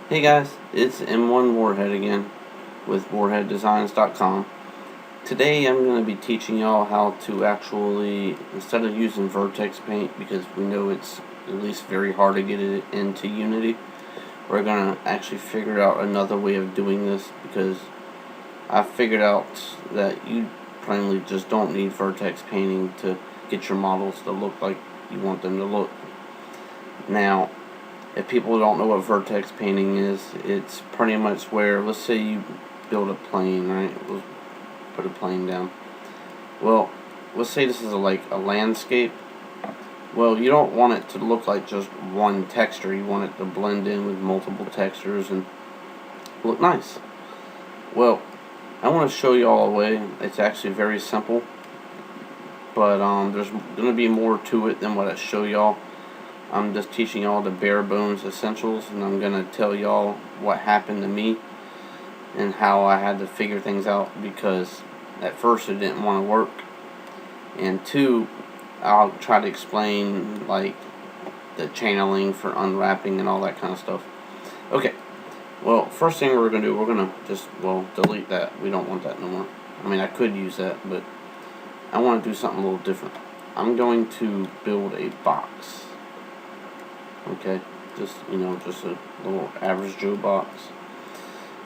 Hey guys, it's M1 Warhead again with Warhead-designz.com. Today I'm going to be teaching y'all how to actually, instead of using Vertex Paint, because we know it's at least very hard to get it into Unity, we're going to actually figure out another way of doing this, because I figured out that you plainly just don't need Vertex Painting to get your models to look like you want them to look. Now, if people don't know what vertex painting is, it's pretty much where, let's say you build a plane, right? We'll put a plane down. Well, let's say this is like a landscape. Well, you don't want it to look like just one texture. You want it to blend in with multiple textures and look nice. Well, I want to show you all a way. It's actually very simple, but there's going to be more to it than what I show y'all. I'm just teaching y'all the bare bones essentials, and I'm going to tell y'all what happened to me and how I had to figure things out, because at first it didn't want to work, and two, I'll try to explain like the channeling for unwrapping and all that kind of stuff. Okay, well, first thing we're going to do, we're going to just, delete that. We don't want that no more. I mean, I could use that, but I want to do something a little different. I'm going to build a box. Okay, just a little average Joe box,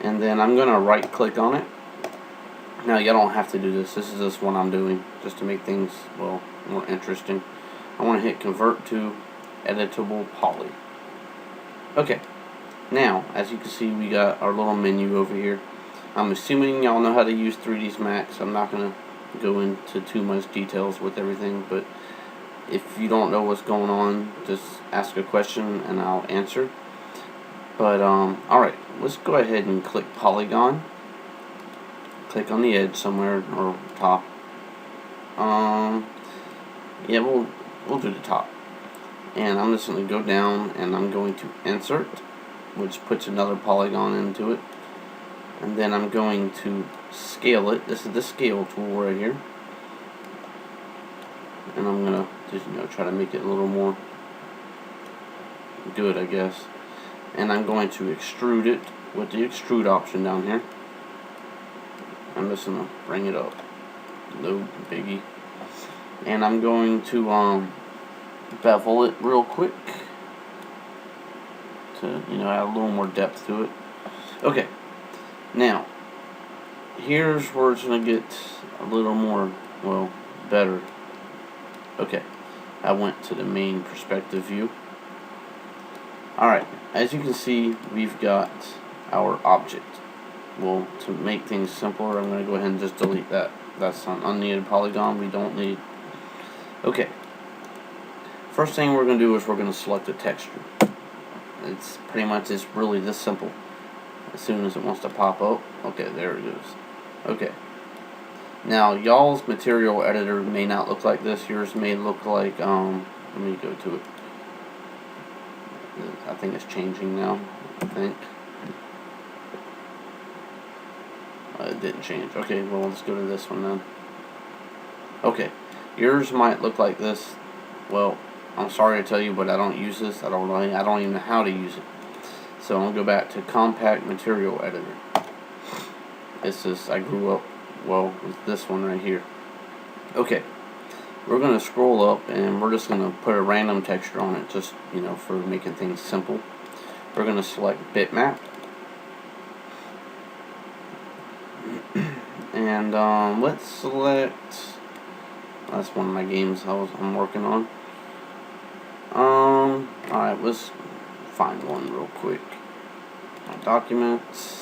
and then I'm gonna right click on it. Now you don't have to do this. This is just what I'm doing just to make things more interesting. I want to hit convert to editable poly. Okay, now as you can see, we got our little menu over here. I'm assuming y'all know how to use 3dsMax. I'm not gonna go into too much details with everything, but if you don't know what's going on, just ask a question and I'll answer. But alright, let's go ahead and click polygon. Click on the edge somewhere, or top. Yeah, we'll do the top. And I'm just going to go down and I'm going to insert, which puts another polygon into it. And then I'm going to scale it. This is the scale tool right here. And I'm gonna just try to make it a little more good, I guess. And I'm going to extrude it with the extrude option down here. I'm just gonna bring it up, no biggie. And I'm going to bevel it real quick to add a little more depth to it. Okay, now here's where it's gonna get a little more better. Okay, I went to the main perspective view. Alright, as you can see, we've got our object. Well, to make things simpler, I'm going to go ahead and just delete that. That's an unneeded polygon we don't need. Okay, first thing we're going to do is we're going to select a texture. It's pretty much really this simple. As soon as it wants to pop up, okay, there it goes. Okay. Now, y'all's material editor may not look like this. Yours may look like, let me go to it. I think it's changing now, I think. It didn't change. Okay, well, let's go to this one then. Okay, yours might look like this. Well, I'm sorry to tell you, but I don't use this. I don't even know how to use it. So I'm going to go back to compact material editor. It's just, I grew up with this one right here. Okay, we're going to scroll up and we're just going to put a random texture on it, just for making things simple. We're going to select bitmap, and let's select, that's one of my games I'm working on. Alright, let's find one real quick. My documents.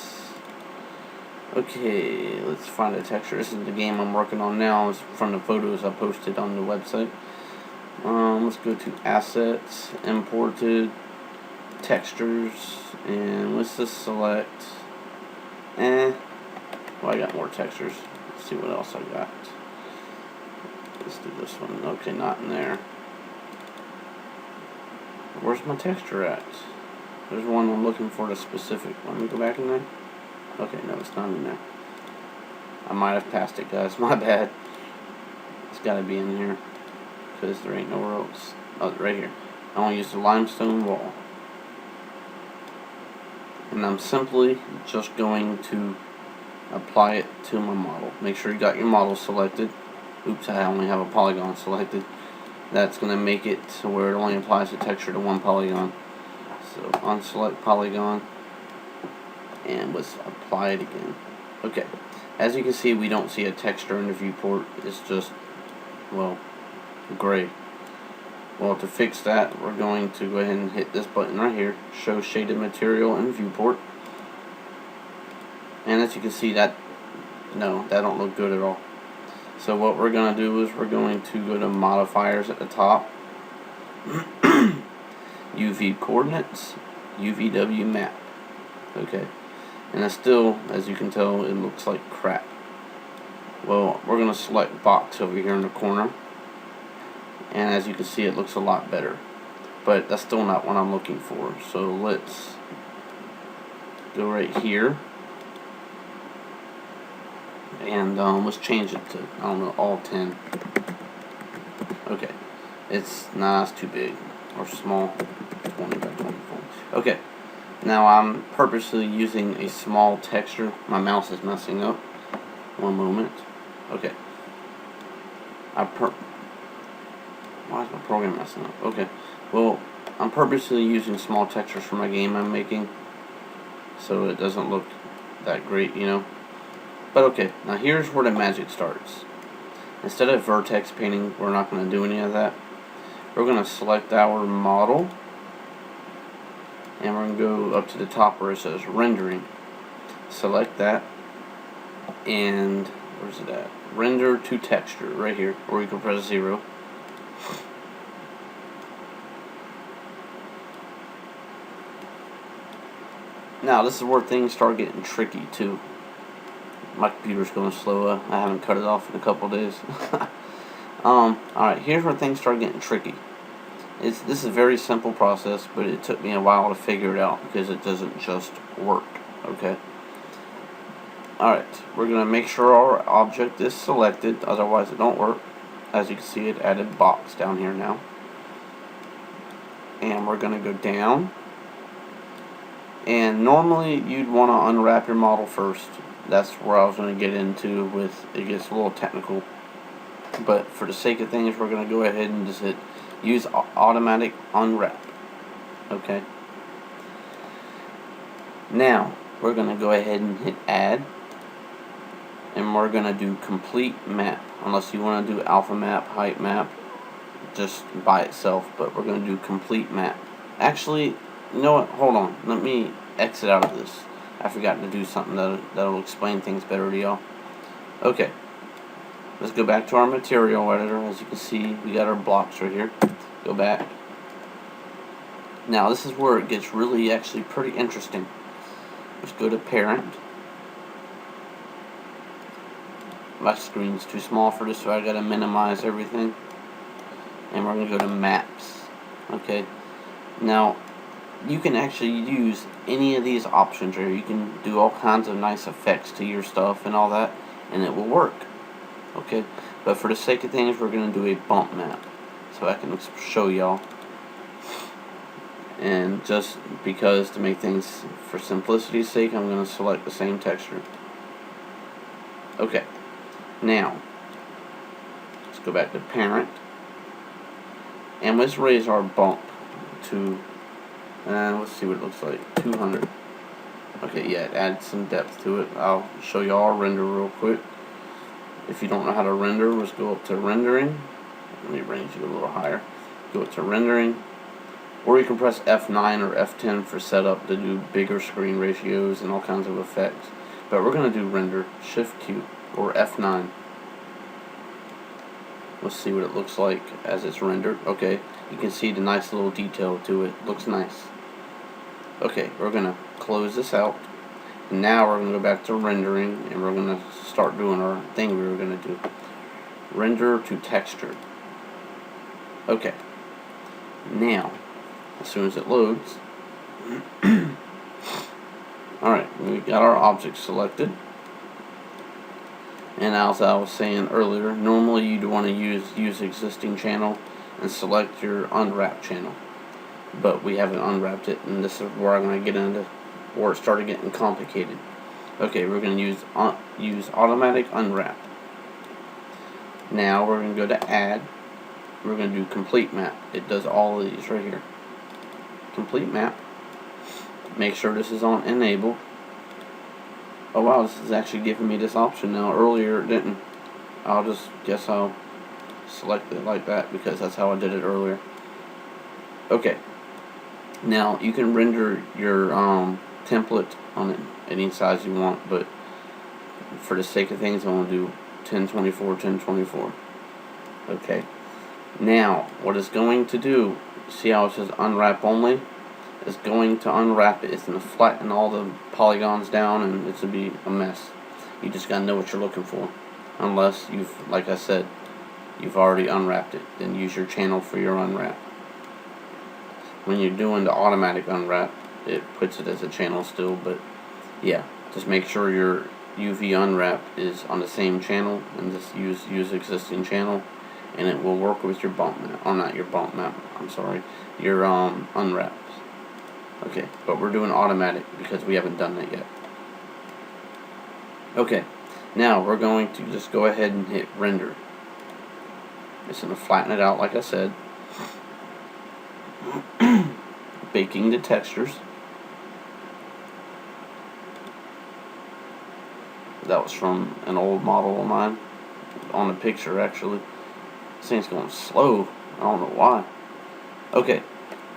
Okay, let's find a texture. This is the game I'm working on now. It's from the photos I posted on the website. Let's go to assets, imported, textures, and let's just select, well, I got more textures. Let's see what else I got. Let's do this one. Okay, not in there. Where's my texture at? There's one I'm looking for, the specific. Let me go back in there. Okay, no, it's not in there. I might have passed it, guys. My bad. It's got to be in here, because there ain't nowhere else. Oh, right here. I want to use the limestone wall. and I'm simply just going to apply it to my model. Make sure you got your model selected. Oops, I only have a polygon selected. That's going to make it to where it only applies the texture to one polygon. So unselect polygon, and let's apply it again. Okay, as you can see, we don't see a texture in the viewport. It's just, well, gray. Well, to fix that, we're going to go ahead and hit this button right here, show shaded material in viewport. And as you can see, that don't look good at all. So what we're going to do is we're going to go to modifiers at the top, UV coordinates, UVW map. Okay, and it's still, as you can tell, it looks like crap. Well, we're going to select box over here in the corner, and as you can see, it looks a lot better, but that's still not what I'm looking for. So let's go right here, and let's change it to, I don't know, all 10. Okay, it's too big, or small, 20 by 24. Okay, now I'm purposely using a small texture. My mouse is messing up. One moment. Okay. Why is my program messing up? Okay. Well, I'm purposely using small textures for my game I'm making, so it doesn't look that great, you know. But okay, now here's where the magic starts. Instead of vertex painting, we're not going to do any of that. We're going to select our model, and we're going to go up to the top where it says rendering. Select that, and where's it at? Render to texture, right here, or you can press 0. Now this is where things start getting tricky too. My computer's going slow. I haven't cut it off in a couple days. Alright, here's where things start getting tricky. This is a very simple process, but it took me a while to figure it out because it doesn't just work. Okay. Alright, we're going to make sure our object is selected, otherwise it don't work. As you can see, it added box down here now. And we're going to go down. And normally you'd want to unwrap your model first. That's where I was going to get into with, it gets a little technical. But for the sake of things, we're going to go ahead and just hit use automatic unwrap. Okay. Now, we're going to go ahead and hit add. And we're going to do complete map. Unless you want to do alpha map, height map, just by itself. But we're going to do complete map. Actually, you know what? Hold on. Let me exit out of this. I forgot to do something that'll explain things better to y'all. Okay. Let's go back to our material editor. As you can see, we got our blocks right here. Go back. Now, this is where it gets really actually pretty interesting. Let's go to parent. My screen's too small for this, so I gotta minimize everything. And we're gonna go to maps. Okay. Now, you can actually use any of these options here. You can do all kinds of nice effects to your stuff and all that, and it will work. Okay. But for the sake of things, we're gonna do a bump map, so I can show y'all. And just because, to make things for simplicity's sake, I'm gonna select the same texture. Okay. Now, let's go back to parent, and let's raise our bump to, let's see what it looks like, 200. Okay, yeah, add some depth to it. I'll show you all render real quick. If you don't know how to render, let's go up to rendering. Let me range you a little higher. Go up to rendering, or you can press F9 or F10 for setup to do bigger screen ratios and all kinds of effects. But we're going to do render, Shift Q, or F9. Let's see what it looks like as it's rendered. Okay, you can see the nice little detail to it. Looks nice. Okay, we're going to close this out. And now we're going to go back to rendering, and we're going to start doing our thing we were going to do. Render to texture. Okay. Now, as soon as it loads, alright, we got our object selected. And as I was saying earlier, normally you'd want to use existing channel and select your unwrap channel. But we haven't unwrapped it, and this is where I'm going to get into or it started getting complicated. Okay, we're going to use automatic unwrap. Now we're going to go to add. We're going to do complete map. It does all of these right here. Complete map. Make sure this is on enable. Oh wow, this is actually giving me this option now. Earlier it didn't. I'll select it like that because that's how I did it earlier. Okay. Now you can render your template on it any size you want, but for the sake of things, I'm going to do 1024, 1024. Okay. Now, what it's going to do, see how it says unwrap only? It's going to unwrap it. It's going to flatten all the polygons down, and it's going to be a mess. You just got to know what you're looking for. Unless you've, like I said, you've already unwrapped it. Then use your channel for your unwrap. When you're doing the automatic unwrap, it puts it as a channel still, but yeah, just make sure your UV unwrap is on the same channel, and just use existing channel, and it will work with your bump map. Oh, not your bump map, I'm sorry, your unwraps. Okay, but we're doing automatic because we haven't done that yet. Okay, now we're going to just go ahead and hit render. It's going to flatten it out like I said. Baking the textures. That was from an old model of mine. On the picture, actually. This thing's going slow. I don't know why. Okay.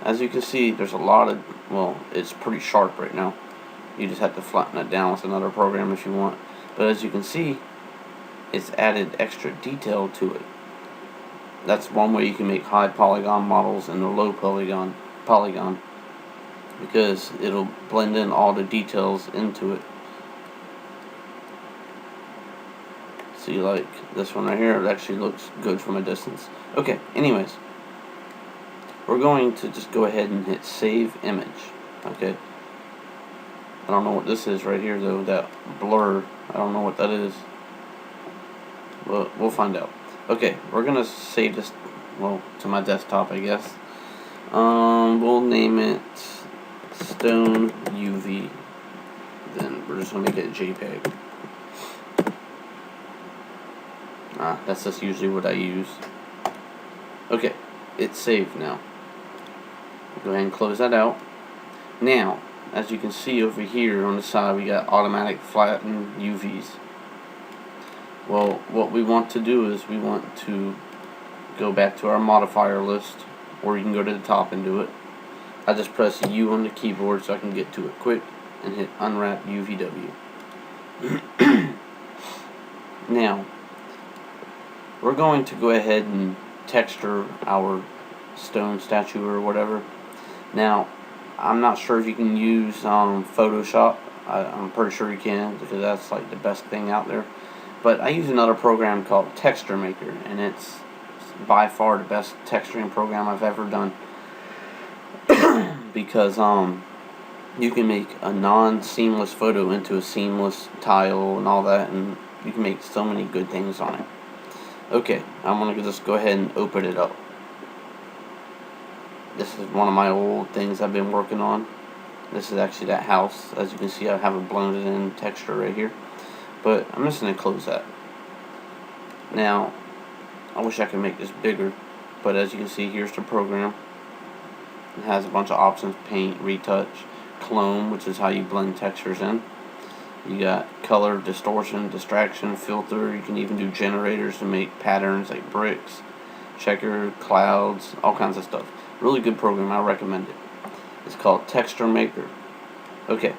As you can see, there's a lot of... Well, it's pretty sharp right now. You just have to flatten it down with another program if you want. But as you can see, it's added extra detail to it. That's one way you can make high polygon models and a low polygon. Because it'll blend in all the details into it. See, like this one right here, it actually looks good from a distance. Okay, anyways, we're going to just go ahead and hit save image. Okay, I don't know what this is right here though, that blur. I don't know what that is, but we'll find out. Okay, we're gonna save this, well, to my desktop, I guess. We'll name it Stone UV. Then we're just gonna make it a JPEG. That's just usually what I use. Okay, it's saved now. Go ahead and close that out. Now, as you can see over here on the side, we got automatic flatten UVs. Well, what we want to do is we want to go back to our modifier list, or you can go to the top and do it. I just press U on the keyboard so I can get to it quick and hit unwrap UVW. Now, we're going to go ahead and texture our stone statue or whatever. Now, I'm not sure if you can use Photoshop. I'm pretty sure you can, because that's like the best thing out there. But I use another program called Texture Maker, and it's by far the best texturing program I've ever done. Because you can make a non-seamless photo into a seamless tile and all that, and you can make so many good things on it. Okay, I'm going to just go ahead and open it up. This is one of my old things I've been working on. This is actually that house. As you can see, I have a blended in texture right here. But I'm just going to close that. Now, I wish I could make this bigger, but as you can see, here's the program. It has a bunch of options: paint, retouch, clone, which is how you blend textures in. You got color, distortion, distraction, filter. You can even do generators to make patterns like bricks, checker, clouds, all kinds of stuff. Really good program. I recommend it. It's called Texture Maker. Okay,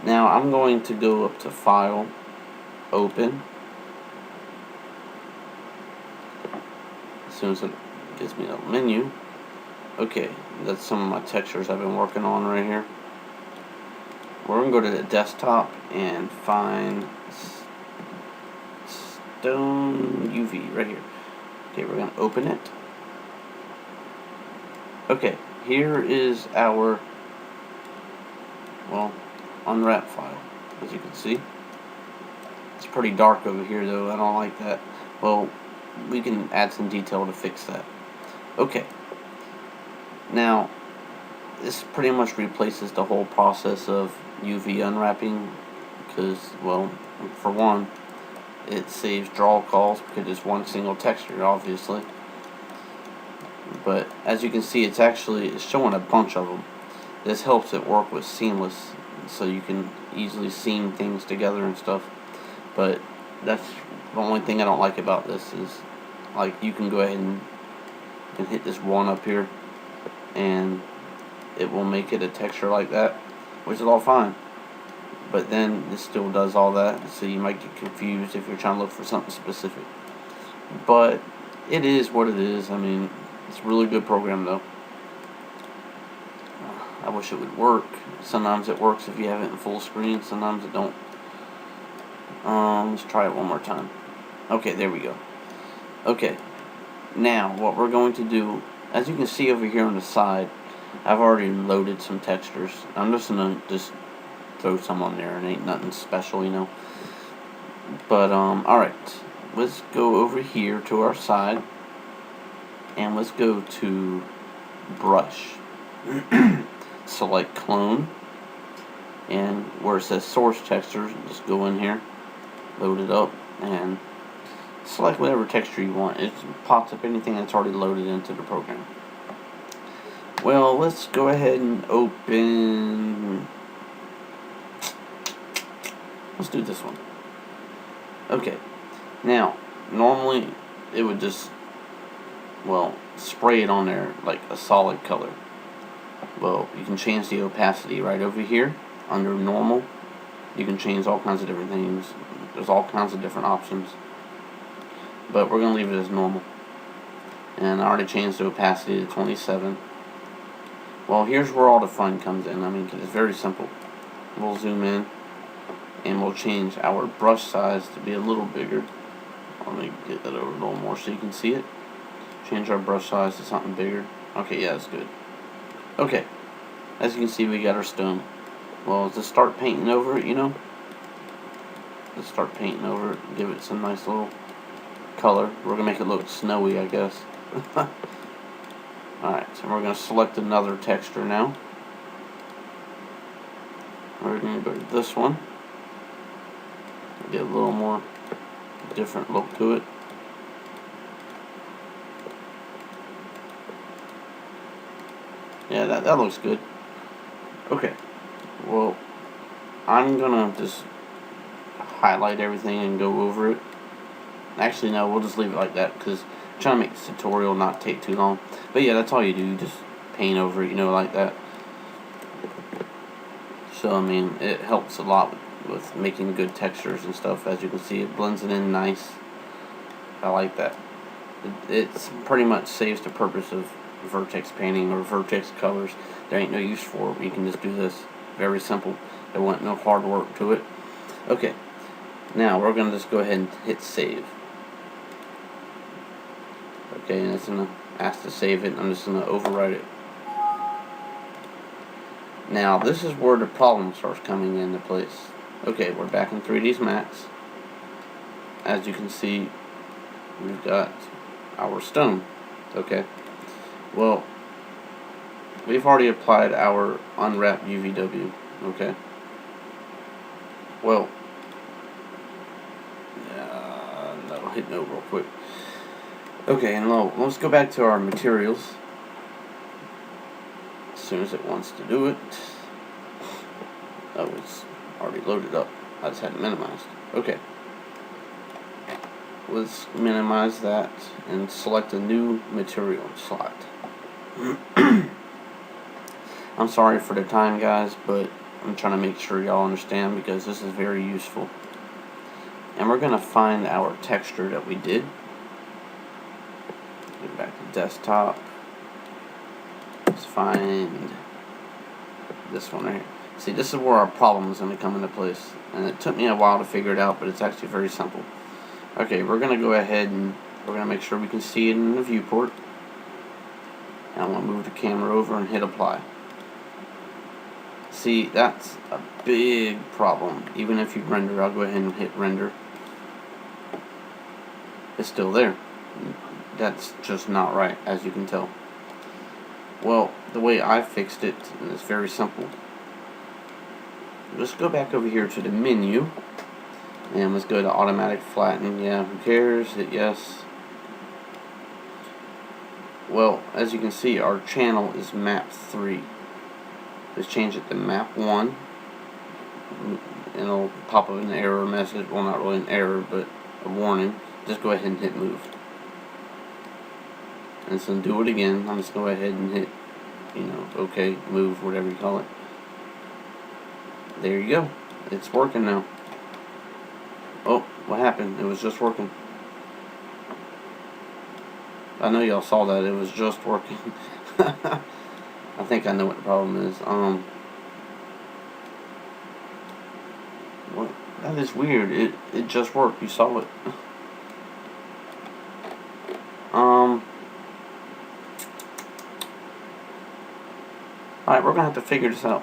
now I'm going to go up to File, Open. As soon as it gives me a menu. Okay, that's some of my textures I've been working on right here. We're going to go to the desktop and find Stone UV right here. Okay, we're going to open it. Okay, here is our, well, unwrap file, as you can see. It's pretty dark over here though, I don't like that. Well, we can add some detail to fix that. Okay, now this pretty much replaces the whole process of UV unwrapping because, well, for one, it saves draw calls because it's one single texture, obviously. But as you can see, it's showing a bunch of them. This helps it work with seamless, so you can easily seam things together and stuff. But that's the only thing I don't like about this is, like, you can go ahead and hit this one up here, and it will make it a texture like that, which is all fine. But then it still does all that, so you might get confused if you're trying to look for something specific. But it is what it is. I mean, it's a really good program though. I wish it would work. Sometimes it works if you have it in full screen, sometimes it don't. Let's try it one more time. Okay, there we go. Okay, now what we're going to do, as you can see over here on the side, I've already loaded some textures. I'm just gonna throw some on there, and ain't nothing special, you know. But alright, let's go over here to our side, and let's go to brush. Select clone, and where it says source texture, just go in here, load it up, and select whatever texture you want. It pops up anything that's already loaded into the program. Well, let's go ahead and open, let's do this one. Okay, now normally it would just, well, spray it on there like a solid color. Well, you can change the opacity right over here under normal. You can change all kinds of different things. There's all kinds of different options, but we're gonna leave it as normal. And I already changed the opacity to 27. Well, here's where all the fun comes in. I mean, 'cause it's very simple. We'll zoom in, and we'll change our brush size to be a little bigger. Let me get that over a little more so you can see it. Change our brush size to something bigger. Okay, yeah, that's good. Okay, as you can see, we got our stone. Well, let's start painting over it, you know. Let's start painting over it, give it some nice little color. We're gonna make it look snowy, I guess. Alright, so we're gonna select another texture now. We're gonna go to this one. Get a little more different look to it. Yeah, that looks good. Okay, well, I'm gonna just highlight everything and go over it. Actually, no, we'll just leave it like that because I'm trying to make this tutorial not take too long. But yeah, that's all you do. You just paint over it, you know, like that. So, I mean, it helps a lot with making good textures and stuff. As you can see, it blends it in nice. I like that. It's pretty much saves the purpose of vertex painting or vertex colors. There ain't no use for it. You can just do this. Very simple. There wasn't no hard work to it. Okay, now we're going to just go ahead and hit save. Okay, and it's going to ask to save it. I'm just going to overwrite it. Now, this is where the problem starts coming into place. Okay, we're back in 3dsMax. As you can see, we've got our stone. Okay, well, we've already applied our unwrap UVW. Okay, well, no, hit no real quick. Okay, and let's go back to our materials. As soon as it wants to do it. Oh, it's already loaded up. I just had it minimized. Okay. Let's minimize that and select a new material slot. I'm sorry for the time, guys, but I'm trying to make sure y'all understand because this is very useful. And we're going to find our texture that we did. Get back to desktop. Let's find this one right here. See, this is where our problem is going to come into place. And it took me a while to figure it out, but it's actually very simple. Okay, we're going to go ahead and we're going to make sure we can see it in the viewport. And I'm going to move the camera over and hit apply. See, that's a big problem. Even if you render, I'll go ahead and hit render. It's still there. That's just not right, as you can tell. Well, the way I fixed it is very simple. let's go back over here to the menu, and let's go to automatic flatten. Yeah, who cares? Hit yes. Well, as you can see, our channel is map 3. Let's change it to map 1. And it'll pop up an error message. Well, not really an error, but a warning. Just go ahead and hit move. And so do it again. I'm just going to go ahead and hit, OK, move, whatever you call it. There you go. It's working now. Oh, what happened? It was just working. I know y'all saw that. It was just working. I think I know what the problem is. What? That is weird. It just worked. You saw it. Alright, we're gonna have to figure this out.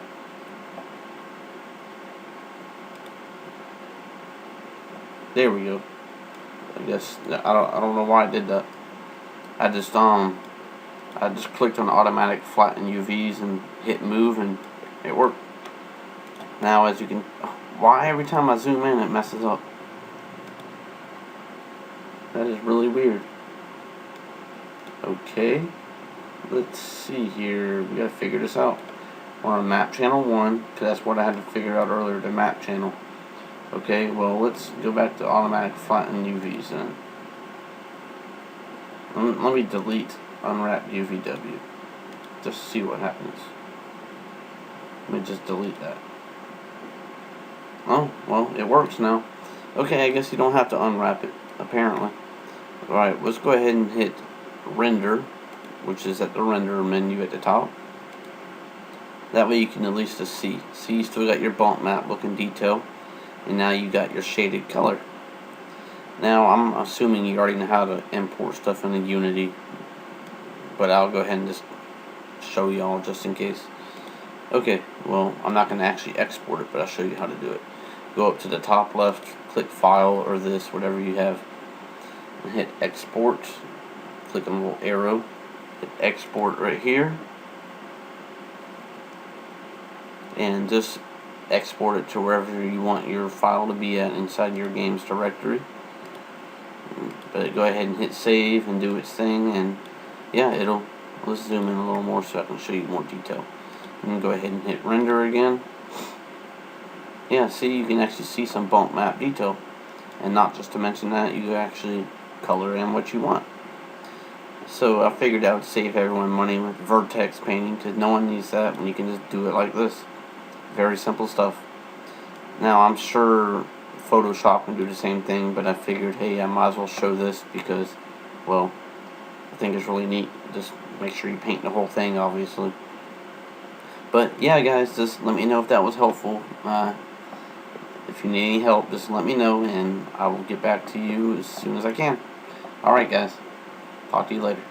There we go. I guess I don't know why I did that. I just clicked on automatic flatten UVs and hit move, and it worked. Now, as you can, why every time I zoom in it messes up? That is really weird. Okay, let's see here. We gotta figure this out. We're on map channel 1, because that's what I had to figure out earlier, the map channel. Okay, well, let's go back to automatic flatten UVs then. Let me delete unwrap UVW. Just see what happens. Let me just delete that. Oh, well, it works now. Okay, I guess you don't have to unwrap it, apparently. Alright, let's go ahead and hit render, which is at the render menu at the top. That way you can at least see. See, you still got your bump map looking detail, and now you got your shaded color. Now, I'm assuming you already know how to import stuff into Unity, but I'll go ahead and just show y'all just in case. Okay, well, I'm not going to actually export it, but I'll show you how to do it. Go up to the top left, click File or this, whatever you have, and hit Export. Click on the little arrow, hit Export right here, and just export it to wherever you want your file to be at inside your game's directory. But go ahead and hit save and do its thing, and yeah, let's zoom in a little more so I can show you more detail. And go ahead and hit render again. Yeah, see, you can actually see some bump map detail, and not just to mention that, you actually color in what you want. So I figured I would save everyone money with Vertex Painting, because no one needs that when you can just do it like this. Very simple stuff. Now, I'm sure Photoshop can do the same thing, but I figured, hey, I might as well show this because, well, I think it's really neat. Just make sure you paint the whole thing, obviously. But yeah, guys, just let me know if that was helpful. If you need any help, just let me know, and I will get back to you as soon as I can. Alright, guys. Talk to you later.